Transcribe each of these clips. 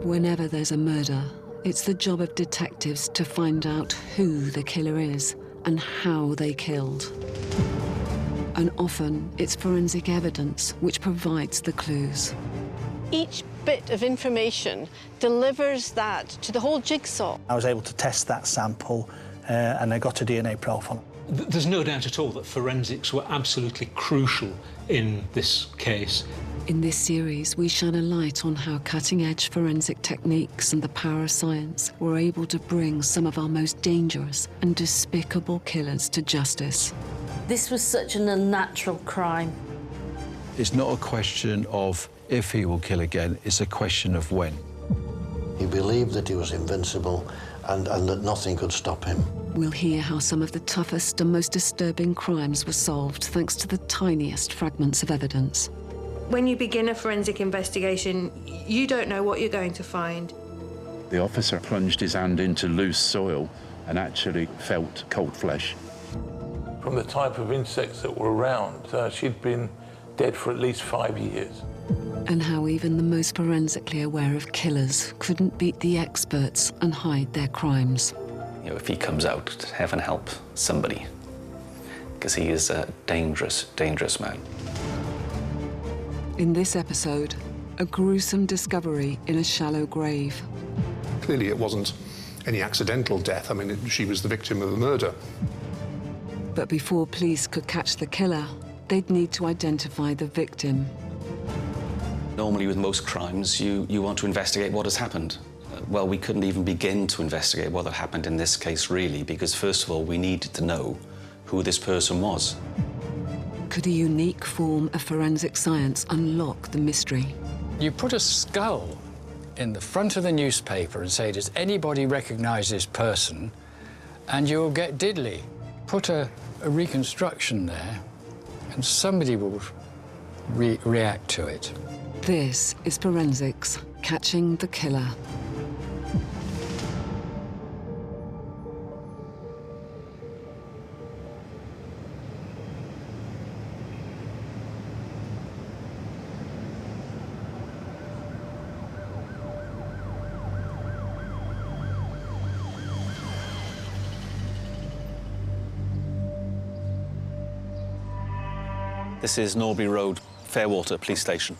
Whenever there's a murder, it's the job of detectives to find out who the killer is and how they killed. And often, it's forensic evidence which provides the clues. Each bit of information delivers that to the whole jigsaw. I was able to test that sample and I got a DNA profile. There's no doubt at all that forensics were absolutely crucial in this case. In this series, we shine a light on how cutting-edge forensic techniques and the power of science were able to bring some of our most dangerous and despicable killers to justice. This was such an unnatural crime. It's not a question of if he will kill again, it's a question of when. He believed that he was invincible and that nothing could stop him. We'll hear how some of the toughest and most disturbing crimes were solved thanks to the tiniest fragments of evidence. When you begin a forensic investigation, you don't know what you're going to find. The officer plunged his hand into loose soil and actually felt cold flesh. From the type of insects that were around, she'd been dead for at least 5 years. And how even the most forensically aware of killers couldn't beat the experts and hide their crimes. You know, if he comes out, heaven help somebody, because he is a dangerous, dangerous man. In this episode, a gruesome discovery in a shallow grave. Clearly it wasn't any accidental death. I mean, she was the victim of a murder. But before police could catch the killer, they'd need to identify the victim. Normally with most crimes, you want to investigate what has happened. Well, we couldn't even begin to investigate what had happened in this case, really, because first of all, we needed to know who this person was. Could a unique form of forensic science unlock the mystery? You put a skull in the front of the newspaper and say, does anybody recognize this person? And you'll get diddly. Put a reconstruction there, and somebody will react to it. This is forensics, catching the killer. This is Norbury Road, Fairwater Police Station,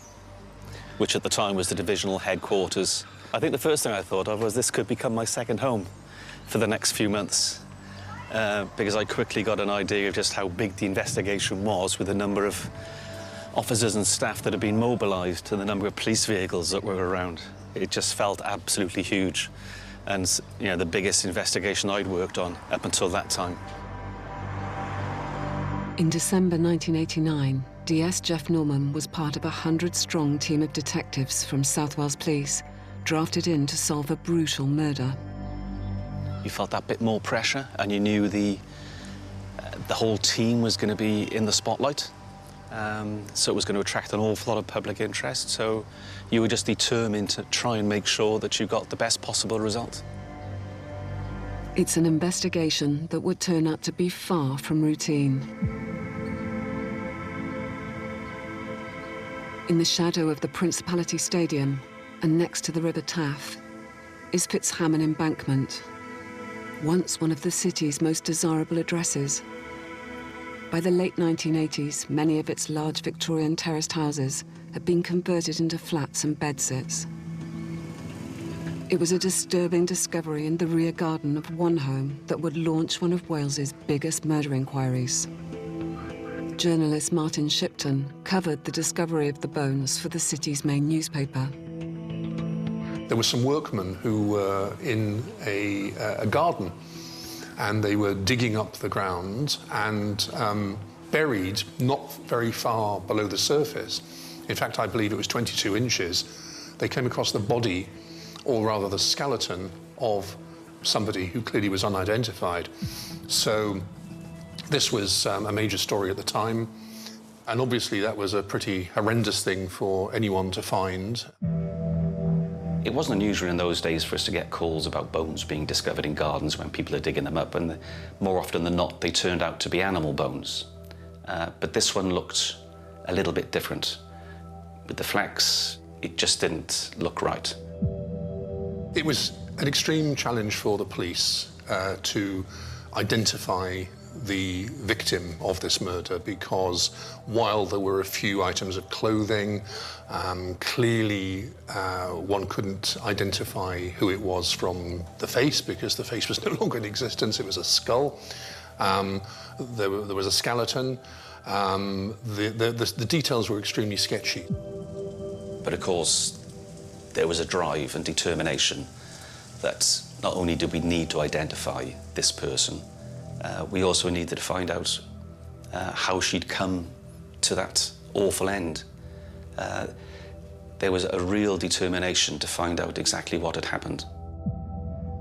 which at the time was the divisional headquarters. I think the first thing I thought of was this could become my second home for the next few months, because I quickly got an idea of just how big the investigation was with the number of officers and staff that had been mobilised and the number of police vehicles that were around. It just felt absolutely huge, and you know, the biggest investigation I'd worked on up until that time. In December 1989, DS Jeff Norman was part of a 100-strong team of detectives from South Wales Police, drafted in to solve a brutal murder. You felt that bit more pressure, and you knew the whole team was going to be in the spotlight, so it was going to attract an awful lot of public interest, so you were just determined to try and make sure that you got the best possible result. It's an investigation that would turn out to be far from routine. In the shadow of the Principality Stadium and next to the River Taff is Fitzhamon Embankment, once one of the city's most desirable addresses. By the late 1980s, many of its large Victorian terraced houses had been converted into flats and bedsits. It was a disturbing discovery in the rear garden of one home that would launch one of Wales's biggest murder inquiries. Journalist Martin Shipton covered the discovery of the bones for the city's main newspaper. There were some workmen who were in a garden, and they were digging up the ground and buried not very far below the surface. In fact, I believe it was 22 inches. They came across the body, or rather the skeleton, of somebody who clearly was unidentified. So this was a major story at the time, and obviously that was a pretty horrendous thing for anyone to find. It wasn't unusual in those days for us to get calls about bones being discovered in gardens when people are digging them up, and more often than not, they turned out to be animal bones. But this one looked a little bit different. With the flax, it just didn't look right. It was an extreme challenge for the police to identify the victim of this murder, because while there were a few items of clothing, clearly one couldn't identify who it was from the face, because the face was no longer in existence. It was a skull. There was a skeleton. The details were extremely sketchy. But of course, there was a drive and determination that not only did we need to identify this person, we also needed to find out how she'd come to that awful end. There was a real determination to find out exactly what had happened.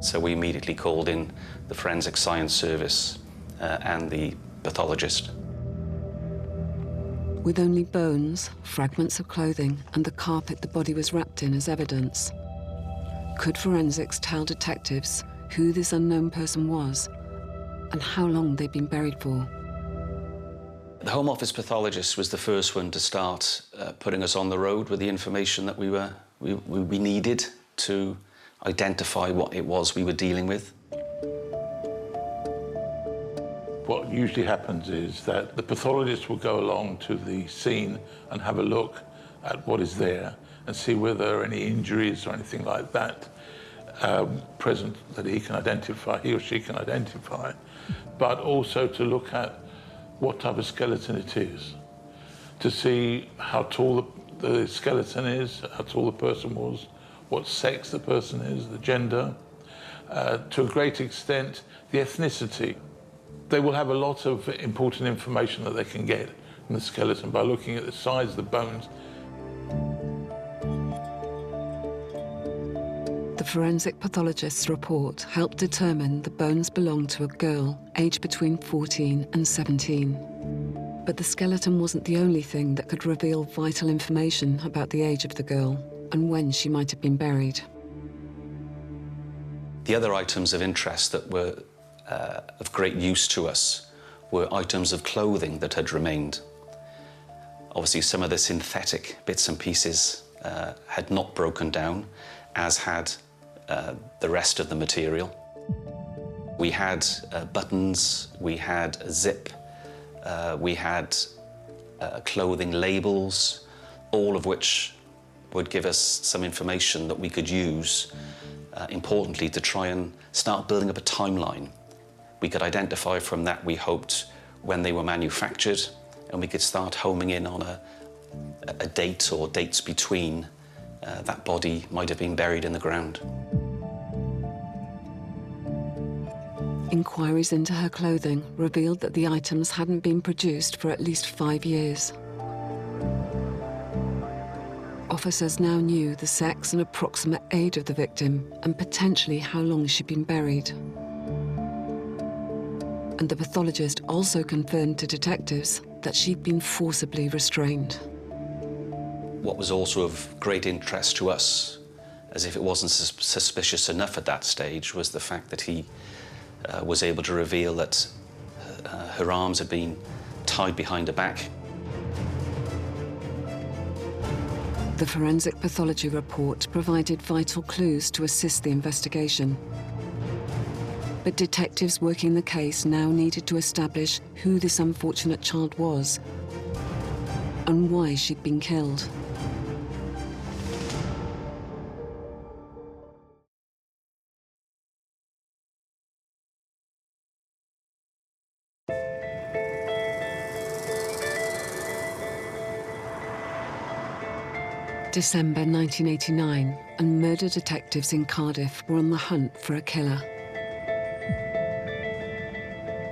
So we immediately called in the Forensic Science Service and the pathologist. With only bones, fragments of clothing, and the carpet the body was wrapped in as evidence, could forensics tell detectives who this unknown person was and how long they'd been buried for? The Home Office pathologist was the first one to start putting us on the road with the information that we needed to identify what it was we were dealing with. What usually happens is that the pathologist will go along to the scene and have a look at what is there and see whether there are any injuries or anything like that present that he or she can identify, but also to look at what type of skeleton it is, to see how tall the skeleton is, how tall the person was, what sex the person is, the gender, to a great extent, the ethnicity. They will have a lot of important information that they can get from the skeleton by looking at the size of the bones. The forensic pathologist's report helped determine the bones belonged to a girl aged between 14 and 17. But the skeleton wasn't the only thing that could reveal vital information about the age of the girl and when she might have been buried. The other items of interest that were of great use to us were items of clothing that had remained. Obviously, some of the synthetic bits and pieces had not broken down, as had the rest of the material. We had buttons, we had a zip, we had clothing labels, all of which would give us some information that we could use, importantly, to try and start building up a timeline. We could identify from that, we hoped, when they were manufactured, and we could start homing in on a date or dates between that body might have been buried in the ground. Inquiries into her clothing revealed that the items hadn't been produced for at least 5 years. Officers now knew the sex and approximate age of the victim and potentially how long she'd been buried. And the pathologist also confirmed to detectives that she'd been forcibly restrained. What was also of great interest to us, as if it wasn't suspicious enough at that stage, was the fact that he was able to reveal that her arms had been tied behind her back. The forensic pathology report provided vital clues to assist the investigation. But detectives working the case now needed to establish who this unfortunate child was and why she'd been killed. December 1989, and murder detectives in Cardiff were on the hunt for a killer.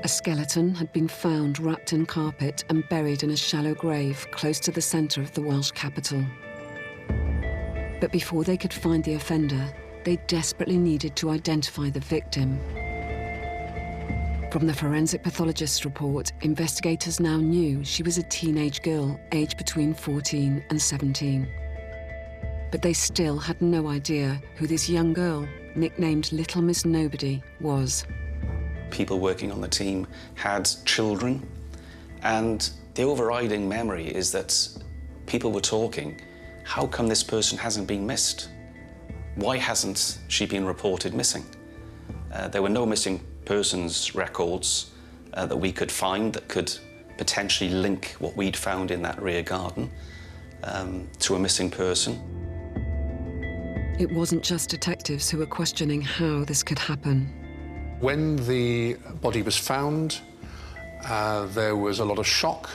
A skeleton had been found wrapped in carpet and buried in a shallow grave close to the centre of the Welsh capital. But before they could find the offender, they desperately needed to identify the victim. From the forensic pathologist's report, investigators now knew she was a teenage girl aged between 14 and 17. But they still had no idea who this young girl, nicknamed Little Miss Nobody, was. People working on the team had children, and the overriding memory is that people were talking, how come this person hasn't been missed? Why hasn't she been reported missing? There were no missing persons records that we could find that could potentially link what we'd found in that rear garden to a missing person. It wasn't just detectives who were questioning how this could happen. When the body was found, there was a lot of shock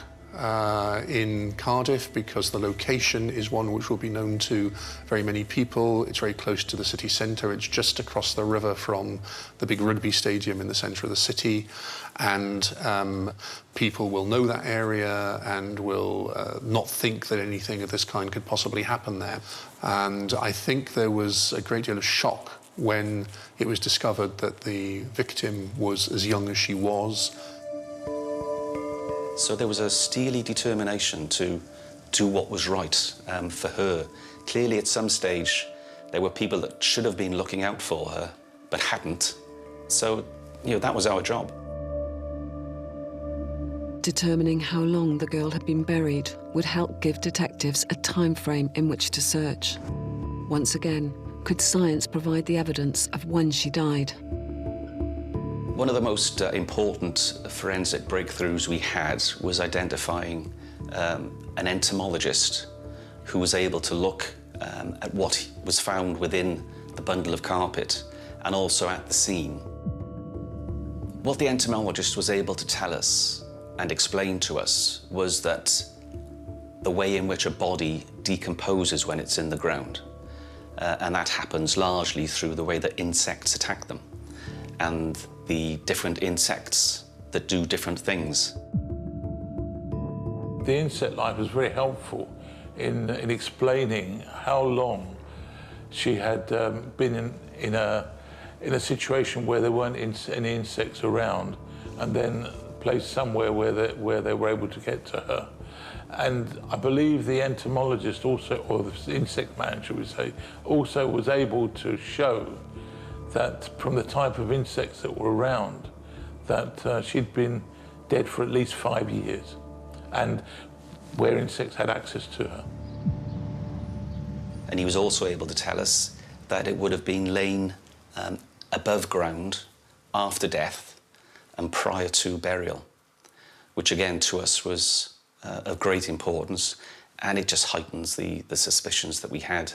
in Cardiff because the location is one which will be known to very many people. It's very close to the city centre. It's just across the river from the big rugby stadium in the centre of the city. And people will know that area and will not think that anything of this kind could possibly happen there. And I think there was a great deal of shock when it was discovered that the victim was as young as she was. So there was a steely determination to do what was right for her. Clearly, at some stage, there were people that should have been looking out for her, but hadn't. So, you know, that was our job. Determining how long the girl had been buried would help give detectives a time frame in which to search. Once again, could science provide the evidence of when she died? One of the most important forensic breakthroughs we had was identifying an entomologist who was able to look at what was found within the bundle of carpet and also at the scene. What the entomologist was able to tell us and explain to us was that the way in which a body decomposes when it's in the ground, and that happens largely through the way that insects attack them and the different insects that do different things. The insect life was very helpful in explaining how long she had been in a situation where there weren't any insects around, and then placed somewhere where they were able to get to her. And I believe the entomologist also, or the insect man, should we say, also was able to show that from the type of insects that were around, that she'd been dead for at least 5 years, and where insects had access to her. And he was also able to tell us that it would have been lain above ground after death and prior to burial, which again to us was of great importance, and it just heightens the suspicions that we had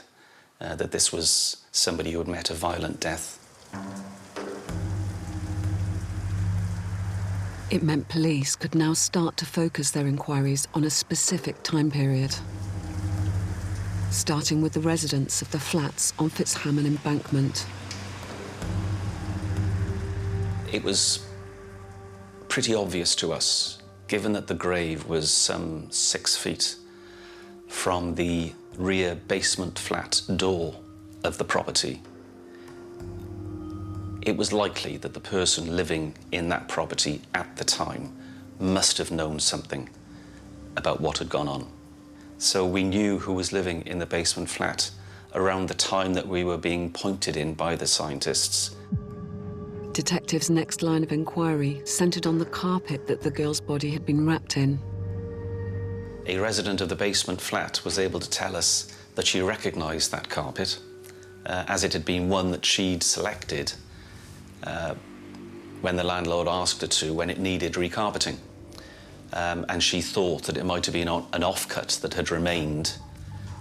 that this was somebody who had met a violent death. It meant police could now start to focus their inquiries on a specific time period, starting with the residents of the flats on Fitzhamon Embankment. It was pretty obvious to us, given that the grave was some 6 feet from the rear basement flat door of the property. It was likely that the person living in that property at the time must have known something about what had gone on. So we knew who was living in the basement flat around the time that we were being pointed in by the scientists. Detectives' next line of inquiry centred on the carpet that the girl's body had been wrapped in. A resident of the basement flat was able to tell us that she recognised that carpet, as it had been one that she'd selected when the landlord asked her to, when it needed recarpeting. And she thought that it might have been an offcut that had remained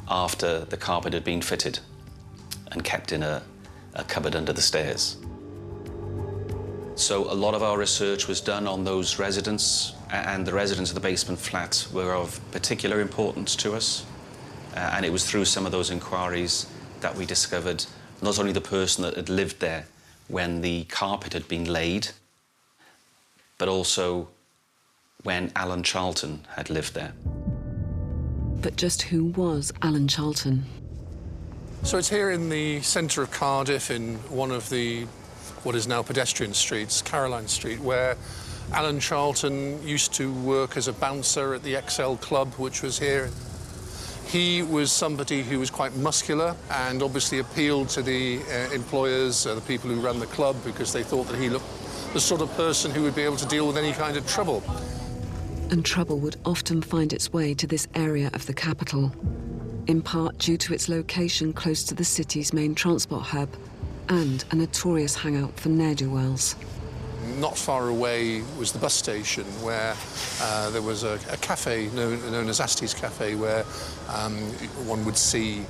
after the carpet had been fitted and kept in a cupboard under the stairs. So a lot of our research was done on those residents, and the residents of the basement flat were of particular importance to us. And it was through some of those inquiries that we discovered not only the person that had lived there when the carpet had been laid, but also when Alan Charlton had lived there. But just who was Alan Charlton? So it's here in the centre of Cardiff, in one of what is now pedestrian streets, Caroline Street, where Alan Charlton used to work as a bouncer at the XL Club, which was here. He was somebody who was quite muscular and obviously appealed to the employers, the people who ran the club, because they thought that he looked the sort of person who would be able to deal with any kind of trouble. And trouble would often find its way to this area of the capital. in part due to its location close to the city's main transport hub and a notorious hangout for ne'er-do-wells. Not far away was the bus station where there was a cafe known as Asti's Cafe where one would see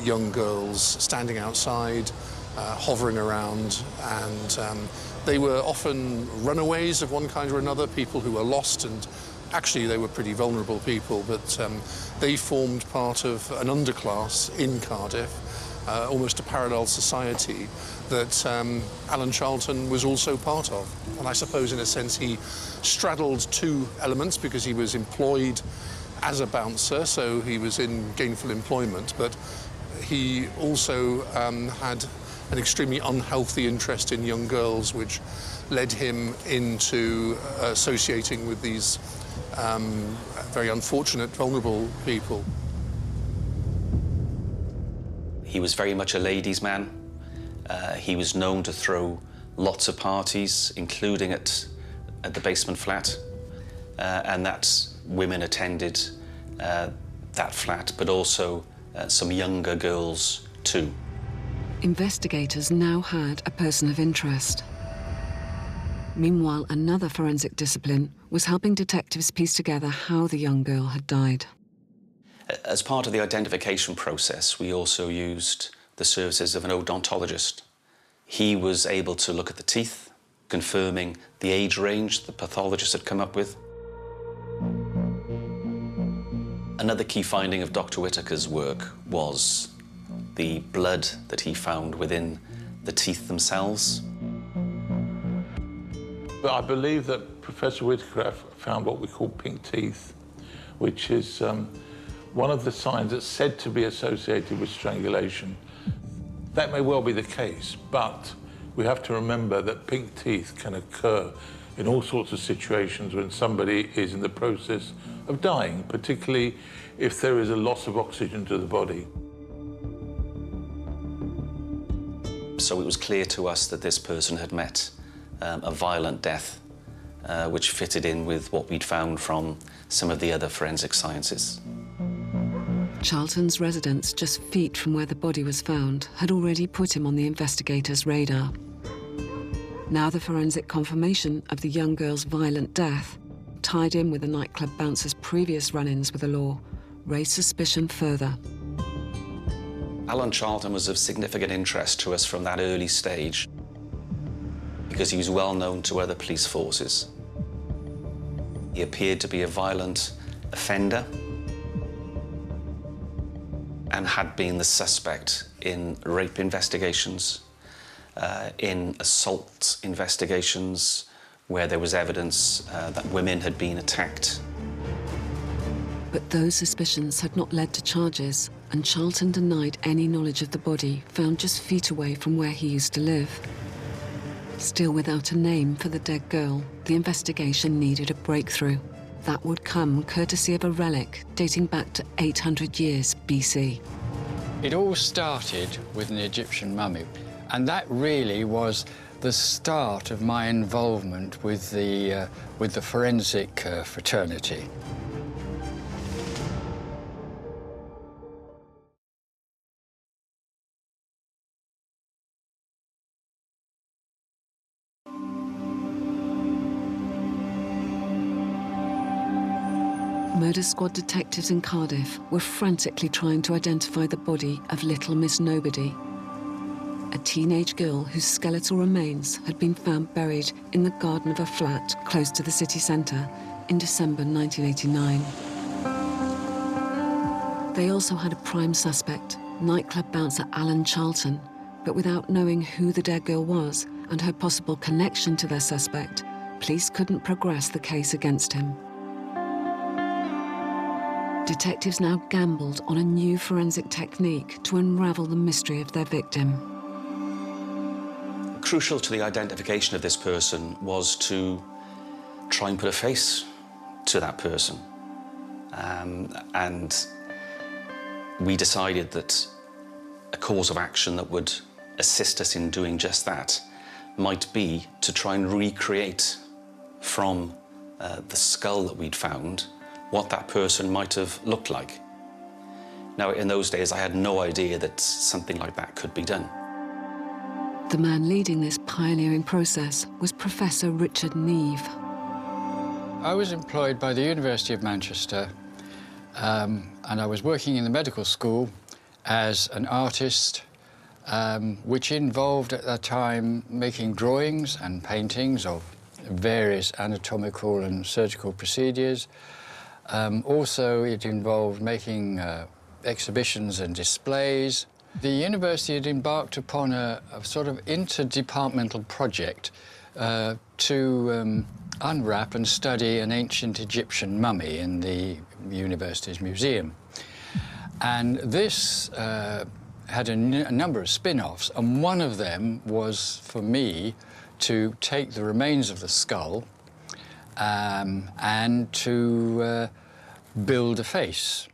young girls standing outside, hovering around, and they were often runaways of one kind or another, people who were lost, and actually they were pretty vulnerable people, but they formed part of an underclass in Cardiff, almost a parallel society that Alan Charlton was also part of. And I suppose in a sense he straddled two elements because he was employed as a bouncer, so he was in gainful employment, but he also had an extremely unhealthy interest in young girls, which led him into associating with these very unfortunate, vulnerable people. He was very much a ladies' man. He was known to throw lots of parties, including at the basement flat, and that women attended that flat, but also some younger girls too. Investigators now had a person of interest. Meanwhile, another forensic discipline was helping detectives piece together how the young girl had died. As part of the identification process, we also used the services of an odontologist. He was able to look at the teeth, confirming the age range the pathologist had come up with. Another key finding of Dr. Whitaker's work was the blood that he found within the teeth themselves. But I believe that Professor Whitaker found what we call pink teeth, which is one of the signs that's said to be associated with strangulation. That may well be the case, but we have to remember that pink teeth can occur in all sorts of situations when somebody is in the process of dying, particularly if there is a loss of oxygen to the body. So it was clear to us that this person had met a violent death, which fitted in with what we'd found from some of the other forensic sciences. Charlton's residence, just feet from where the body was found, had already put him on the investigators' radar. Now the forensic confirmation of the young girl's violent death, tied in with the nightclub bouncer's previous run-ins with the law, raised suspicion further. Alan Charlton was of significant interest to us from that early stage because he was well known to other police forces. He appeared to be a violent offender and had been the suspect in rape investigations, in assault investigations where there was evidence that women had been attacked. But those suspicions had not led to charges, and Charlton denied any knowledge of the body found just feet away from where he used to live. Still without a name for the dead girl, the investigation needed a breakthrough. That would come courtesy of a relic dating back to 800 years BC. It all started with an Egyptian mummy, and that really was the start of my involvement with the forensic fraternity. Murder Squad detectives in Cardiff were frantically trying to identify the body of Little Miss Nobody, a teenage girl whose skeletal remains had been found buried in the garden of a flat close to the city centre in December 1989. They also had a prime suspect, nightclub bouncer Alan Charlton, but without knowing who the dead girl was and her possible connection to their suspect, police couldn't progress the case against him. Detectives now gambled on a new forensic technique to unravel the mystery of their victim. Crucial to the identification of this person was to try and put a face to that person. And we decided that a course of action that would assist us in doing just that might be to try and recreate from the skull that we'd found what that person might have looked like. Now, in those days, I had no idea that something like that could be done. The man leading this pioneering process was Professor Richard Neve. I was employed by the University of Manchester, and I was working in the medical school as an artist, which involved at that time making drawings and paintings of various anatomical and surgical procedures. Also, it involved making exhibitions and displays. The university had embarked upon a sort of interdepartmental project to unwrap and study an ancient Egyptian mummy in the university's museum. And this had a number of spin-offs, and one of them was for me to take the remains of the skull and to build a face.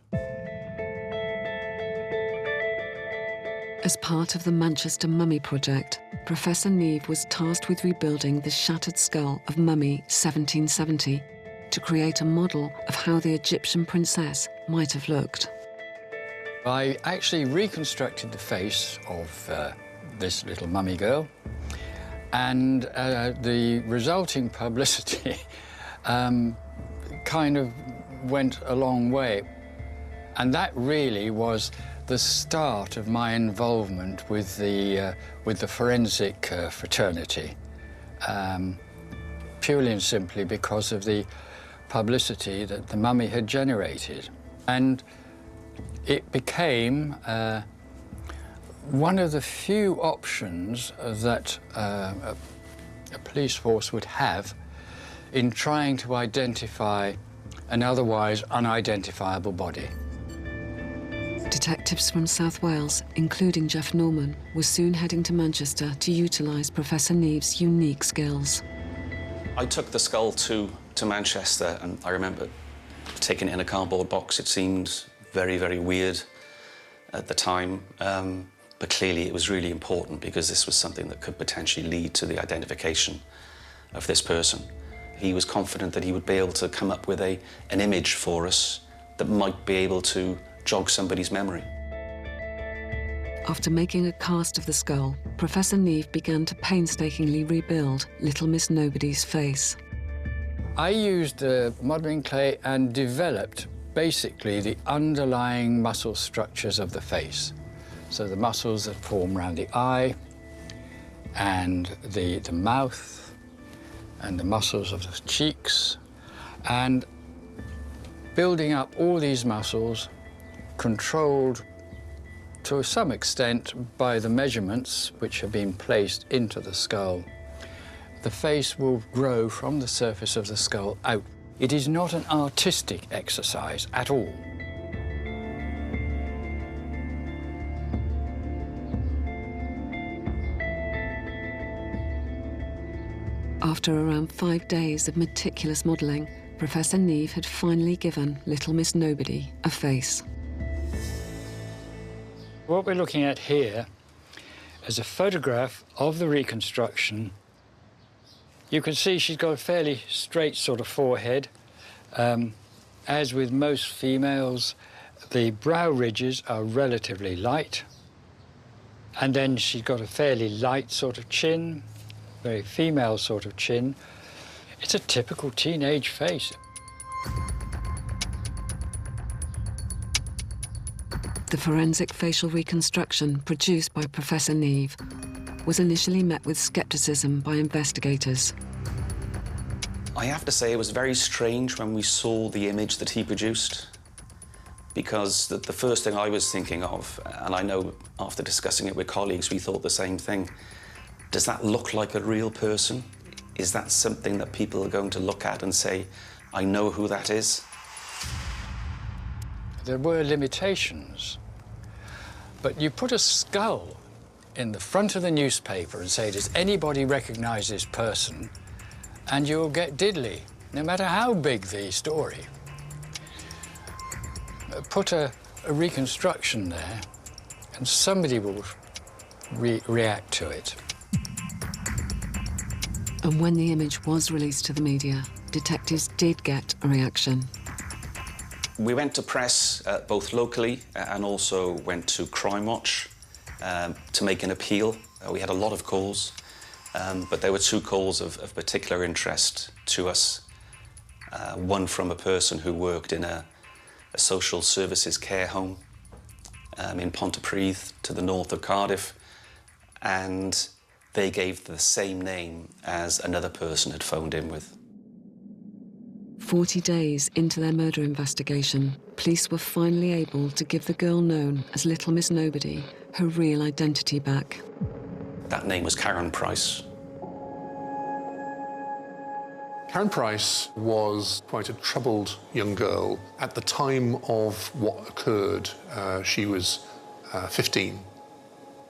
As part of the Manchester Mummy Project, Professor Neve was tasked with rebuilding the shattered skull of Mummy 1770 to create a model of how the Egyptian princess might have looked. I actually reconstructed the face of this little mummy girl, and the resulting publicity kind of went a long way. And that really was the start of my involvement with the forensic fraternity, purely and simply because of the publicity that the mummy had generated. And it became one of the few options that a police force would have in trying to identify an otherwise unidentifiable body. Detectives from South Wales, including Jeff Norman, were soon heading to Manchester to utilise Professor Neve's unique skills. I took the skull to Manchester, and I remember taking it in a cardboard box. It seemed very, very weird at the time, but clearly it was really important because this was something that could potentially lead to the identification of this person. He was confident that he would be able to come up with an image for us that might be able to jog somebody's memory. After making a cast of the skull, Professor Neve began to painstakingly rebuild Little Miss Nobody's face. I used modelling clay and developed basically the underlying muscle structures of the face. So the muscles that form around the eye and the mouth and the muscles of the cheeks, and building up all these muscles, controlled to some extent by the measurements which have been placed into the skull. The face will grow from the surface of the skull out. It is not an artistic exercise at all. After around 5 days of meticulous modelling, Professor Neve had finally given Little Miss Nobody a face. What we're looking at here is a photograph of the reconstruction. You can see she's got a fairly straight sort of forehead. As with most females, the brow ridges are relatively light. And then she's got a fairly light sort of chin, very female sort of chin. It's a typical teenage face. The forensic facial reconstruction produced by Professor Neve was initially met with scepticism by investigators. I have to say it was very strange when we saw the image that he produced, because the first thing I was thinking of, and I know after discussing it with colleagues, we thought the same thing. Does that look like a real person? Is that something that people are going to look at and say, I know who that is? There were limitations, but you put a skull in the front of the newspaper and say, does anybody recognize this person? And you'll get diddly, no matter how big the story. Put a reconstruction there, and somebody will react to it. And when the image was released to the media, detectives did get a reaction. We went to press both locally and also went to Crime Watch to make an appeal. We had a lot of calls, but there were 2 calls of particular interest to us. One from a person who worked in a social services care home in Pontypridd to the north of Cardiff, and they gave the same name as another person had phoned in with. 40 days into their murder investigation, police were finally able to give the girl known as Little Miss Nobody her real identity back. That name was Karen Price. Karen Price was quite a troubled young girl. At the time of what occurred, she was 15.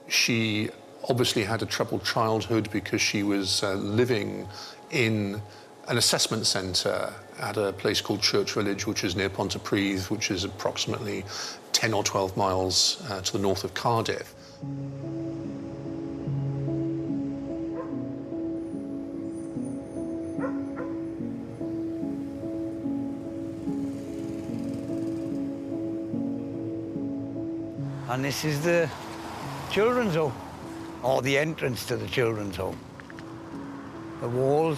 She obviously had a troubled childhood because she was living in an assessment centre at a place called Church Village, which is near Pontypridd, which is approximately 10 or 12 miles to the north of Cardiff. And this is the children's home, or the entrance to the children's home. The walls.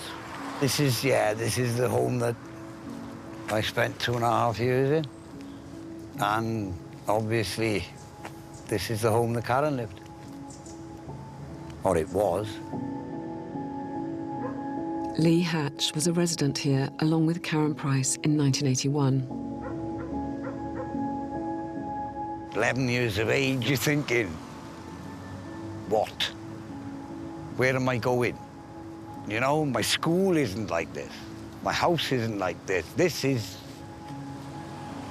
This is the home that I spent 2.5 years in. And obviously, this is the home that Karen lived. Or it was. Lee Hatch was a resident here along with Karen Price in 1981. 11 years of age, you're thinking, what? Where am I going? You know, my school isn't like this. My house isn't like this. This is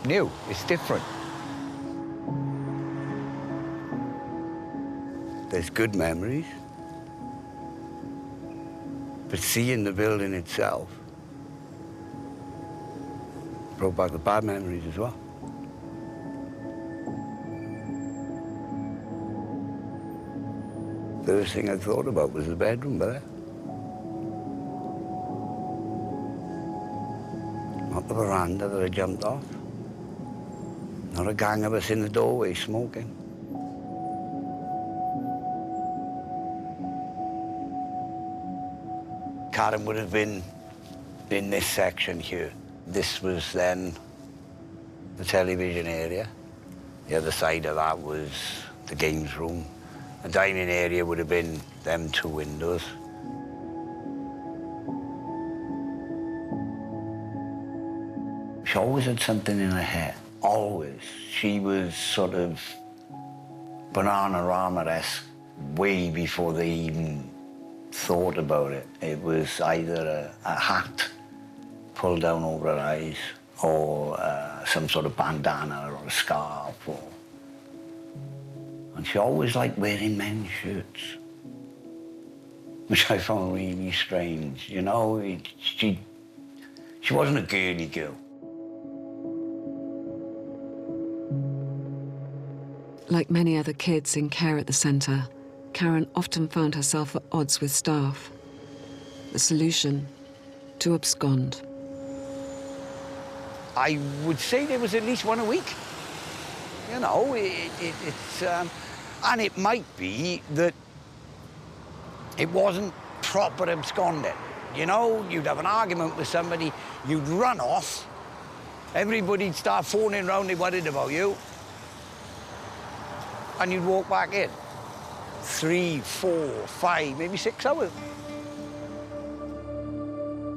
new, it's different. There's good memories, but seeing the building itself brought back the bad memories as well. The first thing I thought about was the bedroom there. Not the veranda that I jumped off. Not a gang of us in the doorway smoking. Karen would have been in this section here. This was then the television area. The other side of that was the games room. The dining area would have been them 2 windows. She always had something in her hair, always. She was sort of Bananarama-esque way before they even thought about it. It was either a hat pulled down over her eyes or some sort of bandana or a scarf. And she always liked wearing men's shirts, which I found really strange. You know, she wasn't a girly girl. Like many other kids in care at the centre, Karen often found herself at odds with staff. The solution? To abscond. I would say there was at least one a week. You know, it's... and it might be that it wasn't proper absconding. You know, you'd have an argument with somebody, you'd run off, everybody'd start phoning round, they worried about you, and you'd walk back in. 3, 4, 5, maybe 6 hours.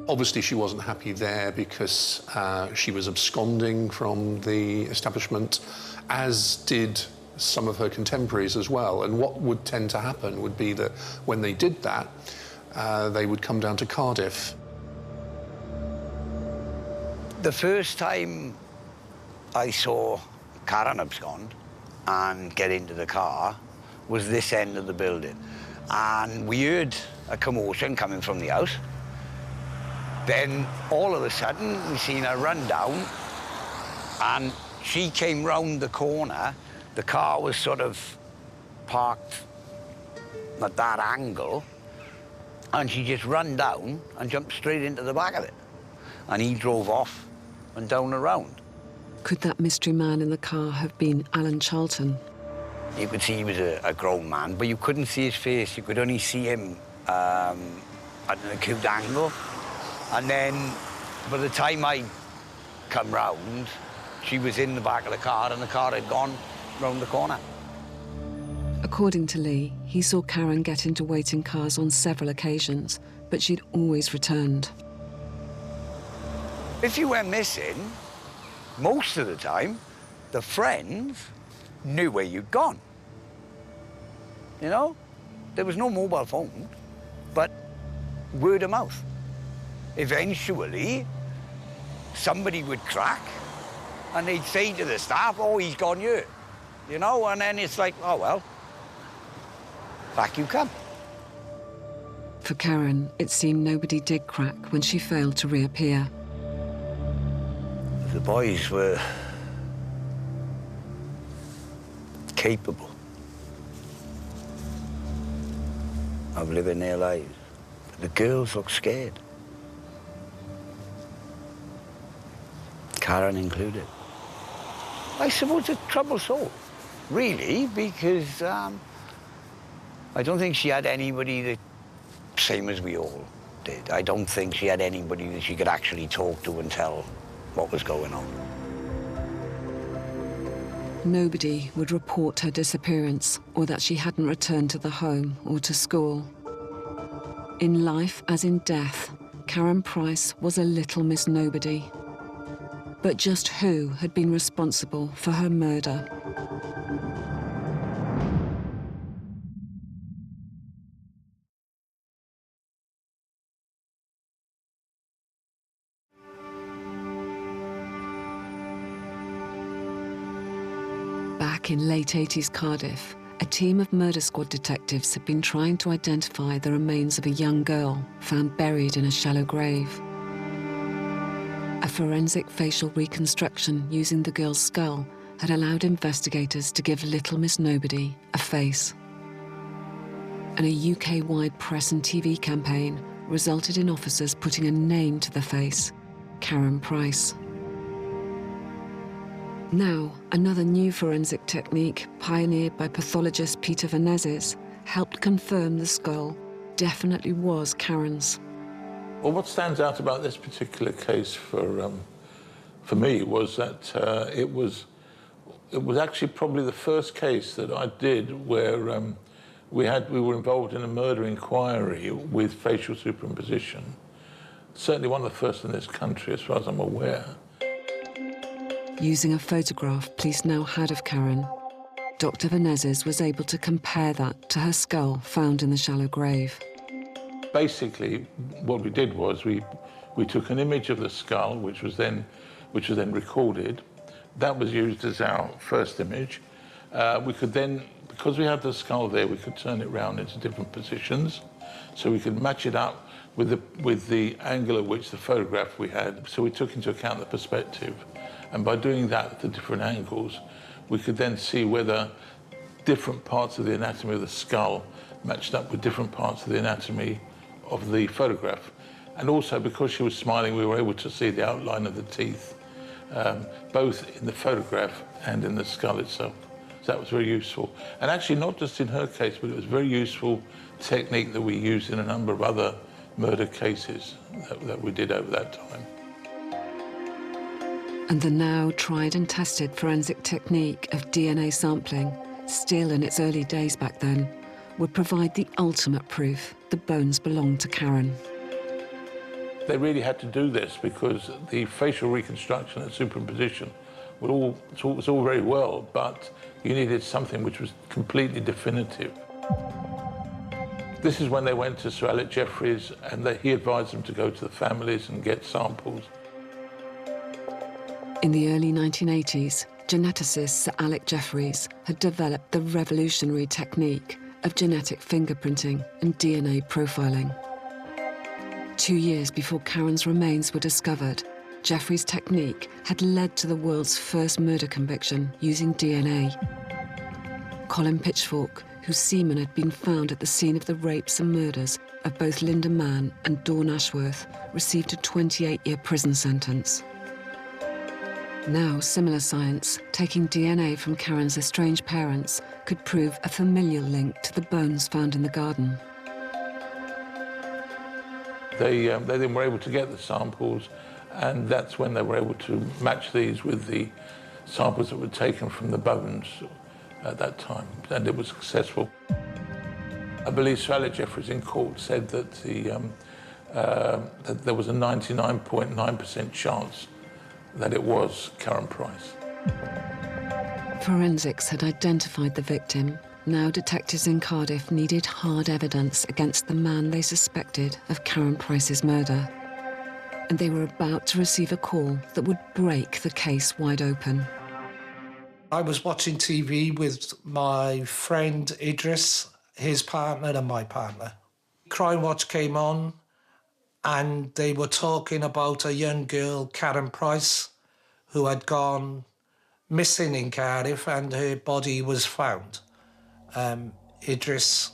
Obviously, she wasn't happy there because she was absconding from the establishment, as did some of her contemporaries as well. And what would tend to happen would be that when they did that, they would come down to Cardiff. The first time I saw Karen abscond and get into the car was this end of the building. And we heard a commotion coming from the house. Then all of a sudden, we seen her run down and she came round the corner. The car was sort of parked at that angle, and she just ran down and jumped straight into the back of it. And he drove off and down around. Could that mystery man in the car have been Alan Charlton? You could see he was a grown man, but you couldn't see his face. You could only see him at an acute angle. And then, by the time I come round, she was in the back of the car and the car had gone round the corner. According to Lee, he saw Karen get into waiting cars on several occasions, but she'd always returned. If you went missing, most of the time, the friends knew where you'd gone. You know? There was no mobile phone, but word of mouth. Eventually, somebody would crack and they'd say to the staff, oh, he's gone here. You know, and then it's like, oh, well, back you come. For Karen, it seemed nobody did crack when she failed to reappear. The boys were capable of living their lives. But the girls looked scared. Karen included. I suppose a troubled soul, really, because I don't think she had anybody that, same as we all did, I don't think she had anybody that she could actually talk to and tell what was going on. Nobody would report her disappearance or that she hadn't returned to the home or to school. In life as in death, Karen Price was a little Miss Nobody. But just who had been responsible for her murder? Back in late 80s Cardiff, a team of murder squad detectives had been trying to identify the remains of a young girl found buried in a shallow grave. A forensic facial reconstruction using the girl's skull had allowed investigators to give Little Miss Nobody a face. And a UK-wide press and TV campaign resulted in officers putting a name to the face, Karen Price. Now, another new forensic technique, pioneered by pathologist Peter Venezes, helped confirm the skull definitely was Karen's. Well, what stands out about this particular case for me was that it was actually probably the first case that I did where we were involved in a murder inquiry with facial superimposition. Certainly one of the first in this country, as far as I'm aware. Using a photograph police now had of Karen, Dr. Venezes was able to compare that to her skull found in the shallow grave. Basically, what we did was we took an image of the skull, which was then recorded. That was used as our first image. We could then, because we had the skull there, we could turn it round into different positions, so we could match it up with the angle at which the photograph we had. So we took into account the perspective, and by doing that at the different angles, we could then see whether different parts of the anatomy of the skull matched up with different parts of the anatomy of the photograph. And also, because she was smiling, we were able to see the outline of the teeth, both in the photograph and in the skull itself. So that was very useful. And actually, not just in her case, but it was a very useful technique that we used in a number of other murder cases that we did over that time. And the now tried and tested forensic technique of DNA sampling, still in its early days back then, would provide the ultimate proof the bones belonged to Karen. They really had to do this because the facial reconstruction and superimposition was all very well, but you needed something which was completely definitive. This is when they went to Sir Alec Jeffreys, and he advised them to go to the families and get samples. In the early 1980s, geneticist Sir Alec Jeffreys had developed the revolutionary technique of genetic fingerprinting and DNA profiling. 2 years before Karen's remains were discovered, Jeffreys' technique had led to the world's first murder conviction using DNA. Colin Pitchfork, whose semen had been found at the scene of the rapes and murders of both Linda Mann and Dawn Ashworth, received a 28-year prison sentence. Now, similar science, taking DNA from Karen's estranged parents, could prove a familial link to the bones found in the garden. They then were able to get the samples, and that's when they were able to match these with the samples that were taken from the bones at that time, and it was successful. I believe Sir Alec Jeffreys in court said that, that there was a 99.9% chance that it was Karen Price. Forensics had identified the victim. Now detectives in Cardiff needed hard evidence against the man they suspected of Karen Price's murder. And they were about to receive a call that would break the case wide open. I was watching TV with my friend Idris, his partner and my partner. Crime Watch came on and they were talking about a young girl, Karen Price, who had gone missing in Cardiff and her body was found. Idris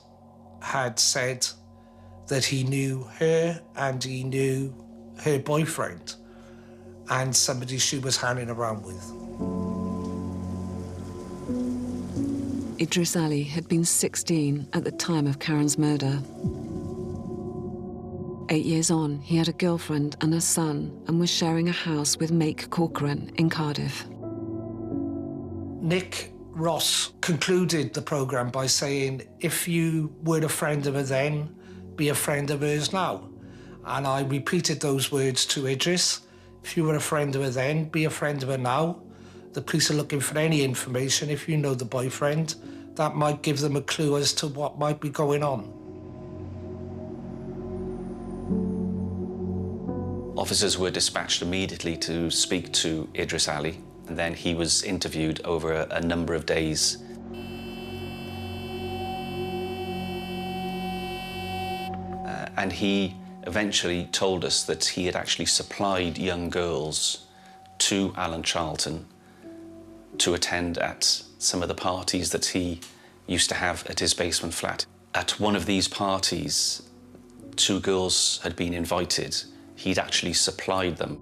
had said that he knew her and he knew her boyfriend and somebody she was hanging around with. Idris Ali had been 16 at the time of Karen's murder. 8 years on, he had a girlfriend and a son and was sharing a house with Make Corcoran in Cardiff. Nick Ross concluded the programme by saying, if you were a friend of her then, be a friend of hers now. And I repeated those words to Idris. If you were a friend of her then, be a friend of her now. The police are looking for any information. If you know the boyfriend, that might give them a clue as to what might be going on. Officers were dispatched immediately to speak to Idris Ali, and then he was interviewed over a number of days. And he eventually told us that he had actually supplied young girls to Alan Charlton to attend at some of the parties that he used to have at his basement flat. At one of these parties, 2 girls had been invited. He'd actually supplied them.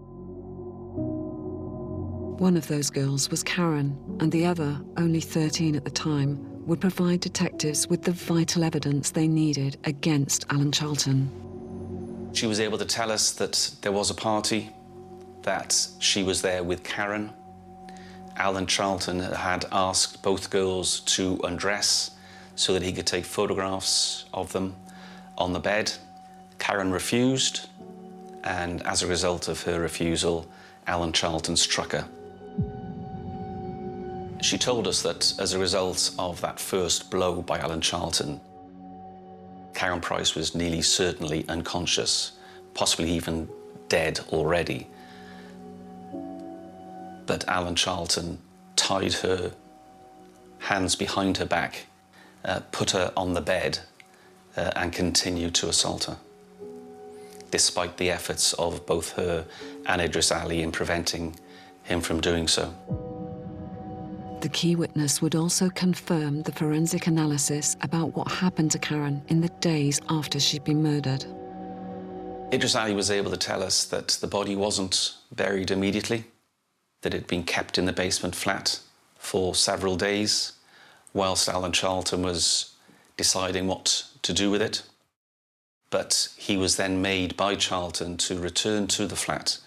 One of those girls was Karen, and the other, only 13 at the time, would provide detectives with the vital evidence they needed against Alan Charlton. She was able to tell us that there was a party, that she was there with Karen. Alan Charlton had asked both girls to undress so that he could take photographs of them on the bed. Karen refused, and as a result of her refusal, Alan Charlton struck her. She told us that as a result of that first blow by Alan Charlton, Karen Price was nearly certainly unconscious, possibly even dead already. But Alan Charlton tied her hands behind her back, put her on the bed, and continued to assault her, despite the efforts of both her and Idris Ali in preventing him from doing so. The key witness would also confirm the forensic analysis about what happened to Karen in the days after she'd been murdered. Idris Ali was able to tell us that the body wasn't buried immediately, that it had been kept in the basement flat for several days, whilst Alan Charlton was deciding what to do with it. But he was then made by Charlton to return to the flat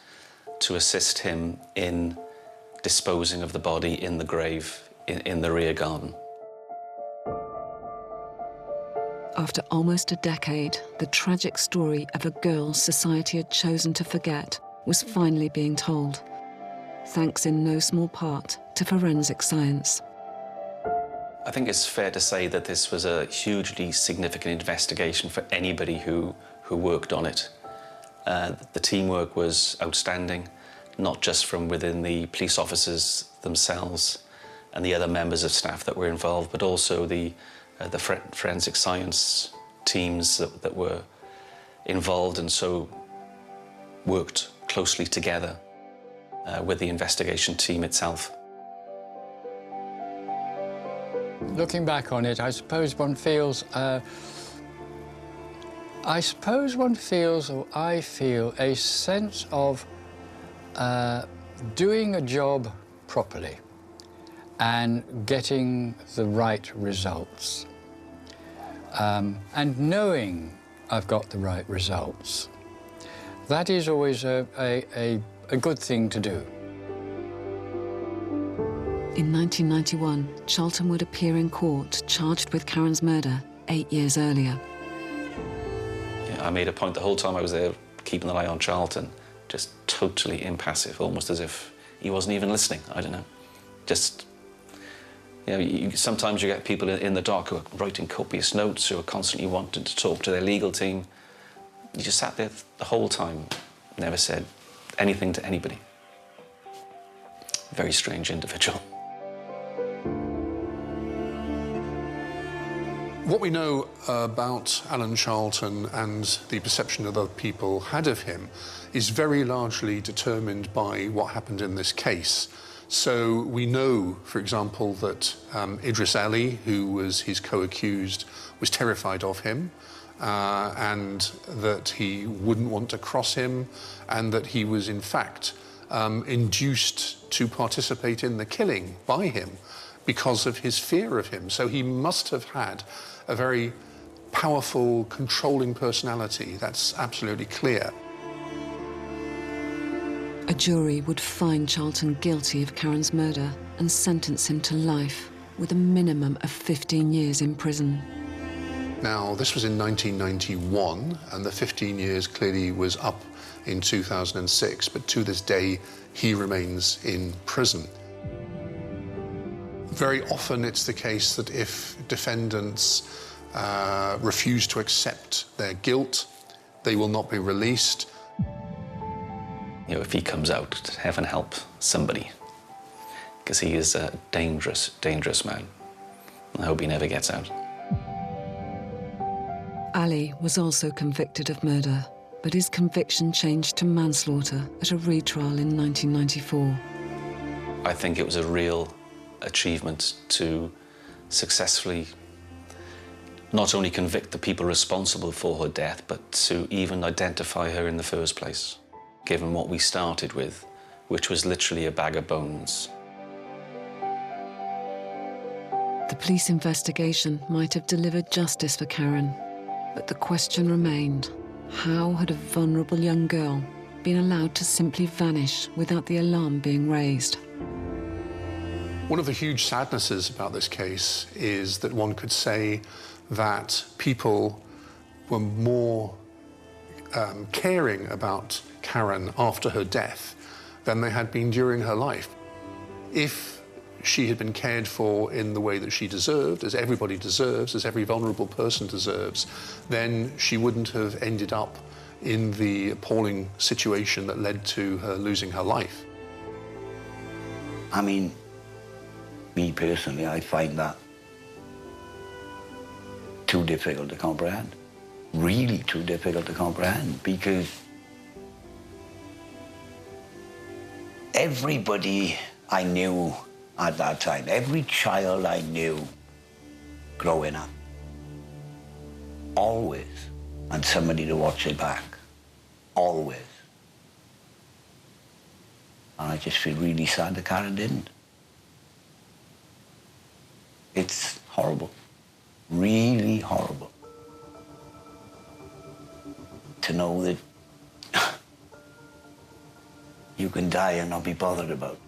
to assist him in disposing of the body in the grave in the rear garden. After almost a decade, the tragic story of a girl society had chosen to forget was finally being told, thanks in no small part to forensic science. I think it's fair to say that this was a hugely significant investigation for anybody who worked on it. The teamwork was outstanding, not just from within the police officers themselves and the other members of staff that were involved, but also the forensic science teams that were involved and so worked closely together with the investigation team itself. Looking back on it, I suppose one feels, or I feel a sense of doing a job properly and getting the right results, and knowing I've got the right results, that is always a good thing to do. In 1991, Charlton would appear in court charged with Karen's murder 8 years earlier. Yeah, I made a point the whole time I was there, keeping an eye on Charlton, just totally impassive, almost as if he wasn't even listening. I don't know. Just, you know, sometimes you get people in the dock who are writing copious notes, who are constantly wanting to talk to their legal team. You just sat there the whole time, never said anything to anybody. Very strange individual. What we know about Alan Charlton and the perception that other people had of him is very largely determined by what happened in this case. So we know, for example, that Idris Ali, who was his co-accused, was terrified of him, and that he wouldn't want to cross him, and that he was in fact induced to participate in the killing by him because of his fear of him. So he must have had a very powerful, controlling personality. That's absolutely clear. A jury would find Charlton guilty of Karen's murder and sentence him to life with a minimum of 15 years in prison. Now, this was in 1991, and the 15 years clearly was up in 2006, but to this day, he remains in prison. Very often it's the case that if defendants refuse to accept their guilt, they will not be released. You know, if he comes out, heaven help somebody, because he is a dangerous, dangerous man. I hope he never gets out. Ali was also convicted of murder, but his conviction changed to manslaughter at a retrial in 1994. I think it was a real achievement to successfully not only convict the people responsible for her death, but to even identify her in the first place, given what we started with, which was literally a bag of bones. The police investigation might have delivered justice for Karen, but the question remained: how had a vulnerable young girl been allowed to simply vanish without the alarm being raised? One of the huge sadnesses about this case is that one could say that people were more caring about Karen after her death than they had been during her life. If she had been cared for in the way that she deserved, as everybody deserves, as every vulnerable person deserves, then she wouldn't have ended up in the appalling situation that led to her losing her life. I mean, me personally, I find that too difficult to comprehend. Really too difficult to comprehend, because everybody I knew at that time, every child I knew growing up, always had somebody to watch their back, always. And I just feel really sad that Karen didn't. It's horrible, really horrible, to know that you can die and not be bothered about.